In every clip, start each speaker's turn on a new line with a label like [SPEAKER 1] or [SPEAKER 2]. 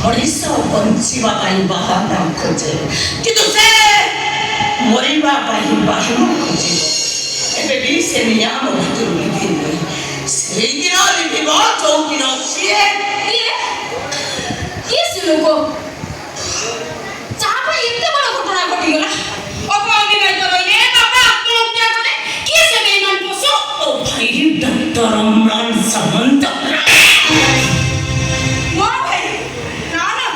[SPEAKER 1] ମଣିଷ ବଞ୍ଚିବା ପାଇଁ ବାହାନା ଖୋଜେ କିନ୍ତୁ ସେ ମରିବା ପାଇଁ ବାହାନା ଖୋଜିବ। ଏବେ ବି ସେ ନିଆଁ ଆମ ଭିତରୁ ଲିଭିନି। ସେଇଦିନ ଲିଭିବ ଯୋଉଦିନ ସିଏ
[SPEAKER 2] କିଏ ସେ ଲୋକ ଯାହା ପାଇଁ ଏତେ ବଡ଼ ଘଟଣା ଘଟିଗଲା? ଅବିବାହିତ ରହିଲେ ବାପା ଆତ୍ମହତ୍ୟା କଲେ। କିଏ ସେ ବେଇମାନ ପଶୁ?
[SPEAKER 1] ଓ ଭାଇ ଡକ୍ଟର ଅମ୍ଳାନ ସାମନ୍ତ।
[SPEAKER 2] ମୋ ଭାଇ? ନା ନା,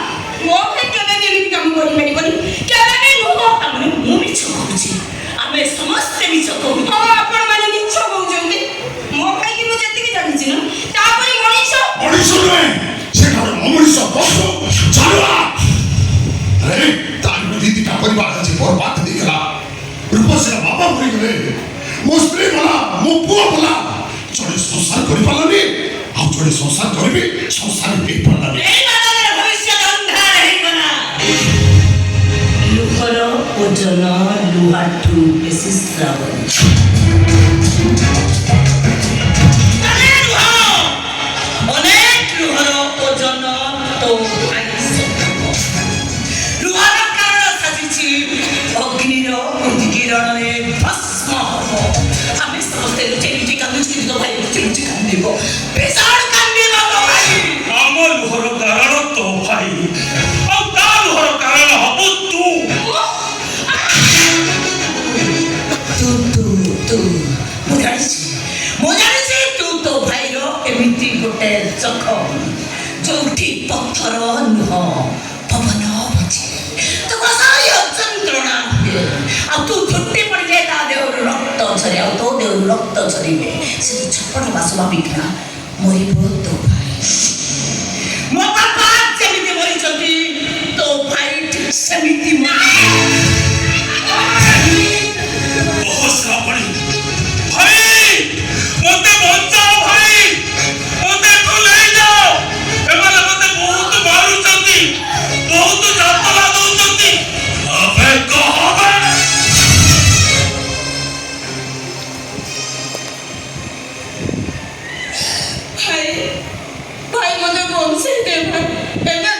[SPEAKER 2] ମୋ ଭାଇ କେବେ ବି ଏମିତି କାମ କରିପାରିବନି, କେବେ ବି ନୁହଁ।
[SPEAKER 1] ଆମେ ମୁଁ ମିଛ କହୁଛି, ଆମେ ସମସ୍ତେ ମିଛ କହୁଛୁ।
[SPEAKER 2] ଆପଣମାନେ ମିଛ କହୁଛନ୍ତି। ମୋ ଭାଇକି ମୁଁ ଯେତିକି ଜାଣିଛି ନା, ତାପରେ ମଣିଷ
[SPEAKER 3] ନୁହେଁ, ସେ ଗୋଟେ ଅମଣିଷ ପଶୁ ଜାଣୁଆ। ଆରେ ତାର ଦିଦିଟା ପରିବାର ଅଛି ବରବାଦ ହେଇଗଲା। ରୂପସୀର ବାବା ମରିଗଲେ, ମୋ ସ୍ତ୍ରୀ ଗଲା, ମୋ ପୁଅ ଗଲା। ଜଣେ ସଂସାର କରିପାରିଲାନି, ଆଉ ଜଣେ ସଂସାର କରିବି ସଂସାର ହେଇପାରିଲାନି।
[SPEAKER 1] ଭବିଷ୍ୟତ ଅନ୍ଧାର ହେଇଗଲା। ଲୁହର ଓଜନ ଲୁହାଠୁ ବେଶୀ ଶ୍ରାବଣ। ଅନେକ ଲୁହର ଓଜନ ତୋ ଭାଇ ଲୁହର କାରଣ ସାଜିଛି ଅଗ୍ନିର ଉଦ୍ଗିରଣରେ ଭସ୍ମ ହବ। ଆମେ ସମସ୍ତେ ଲୁଚି ଲୁଚି କାନ୍ଦୁଛୁ କିନ୍ତୁ ତୋ ଭାଇ ଲୁଚି ଲୁଚି କାନ୍ଦିବ। ଭୀଷଣ କାନ୍ଦିବ ତୋ ଭାଇ।
[SPEAKER 4] ଆମ ଲୁହର କାରଣ ତୋ ଭାଇ, ଆଉ ତା ଲୁହର କାରଣ ହବ ତୁ।
[SPEAKER 1] ତୁ ମୁଁ ଜାଣିଛି ତୁ ତୋ ଭାଇର ଏମିତି ଗୋଟେ ଜଖମ ଯୋଉଠି ପଥର ନୁହଁ ପବନ ବଜେ ତୁ ଅସହ୍ୟ ଯନ୍ତ୍ରଣା ହୁଏ ଆଉ ତୁ ଛୁଟି ପଡ଼ିଯାଏ ତା ଦେହରୁ ରକ୍ତ ଝରେ ଆଉ ତୋ ଦେହରୁ ରକ୍ତ ଝରିବେ। ସେ ଛପଟ ବାସ ଭାବିକିନା ମରିବ ତୋ ଭାଇ। ମୋ ବାପା ଯେମିତି ମରିଛନ୍ତି ତୋ ଭାଇ ଠିକ ସେମିତି
[SPEAKER 4] ମତେ ବଞ୍ଚାଅ ଭାଇ, ମତେ ନେଇ ଯାଅ। ଏମାନେ ମତେ ବହୁତ ମାରୁଛନ୍ତି, ବହୁତ ଯାତନା ଦଉଛନ୍ତି। ଏବେ କହ
[SPEAKER 2] ଭାଇ, ଭାଇ ମତେ ବଞ୍ଚେଇ ଦେ ଭାଇ। ଏବେ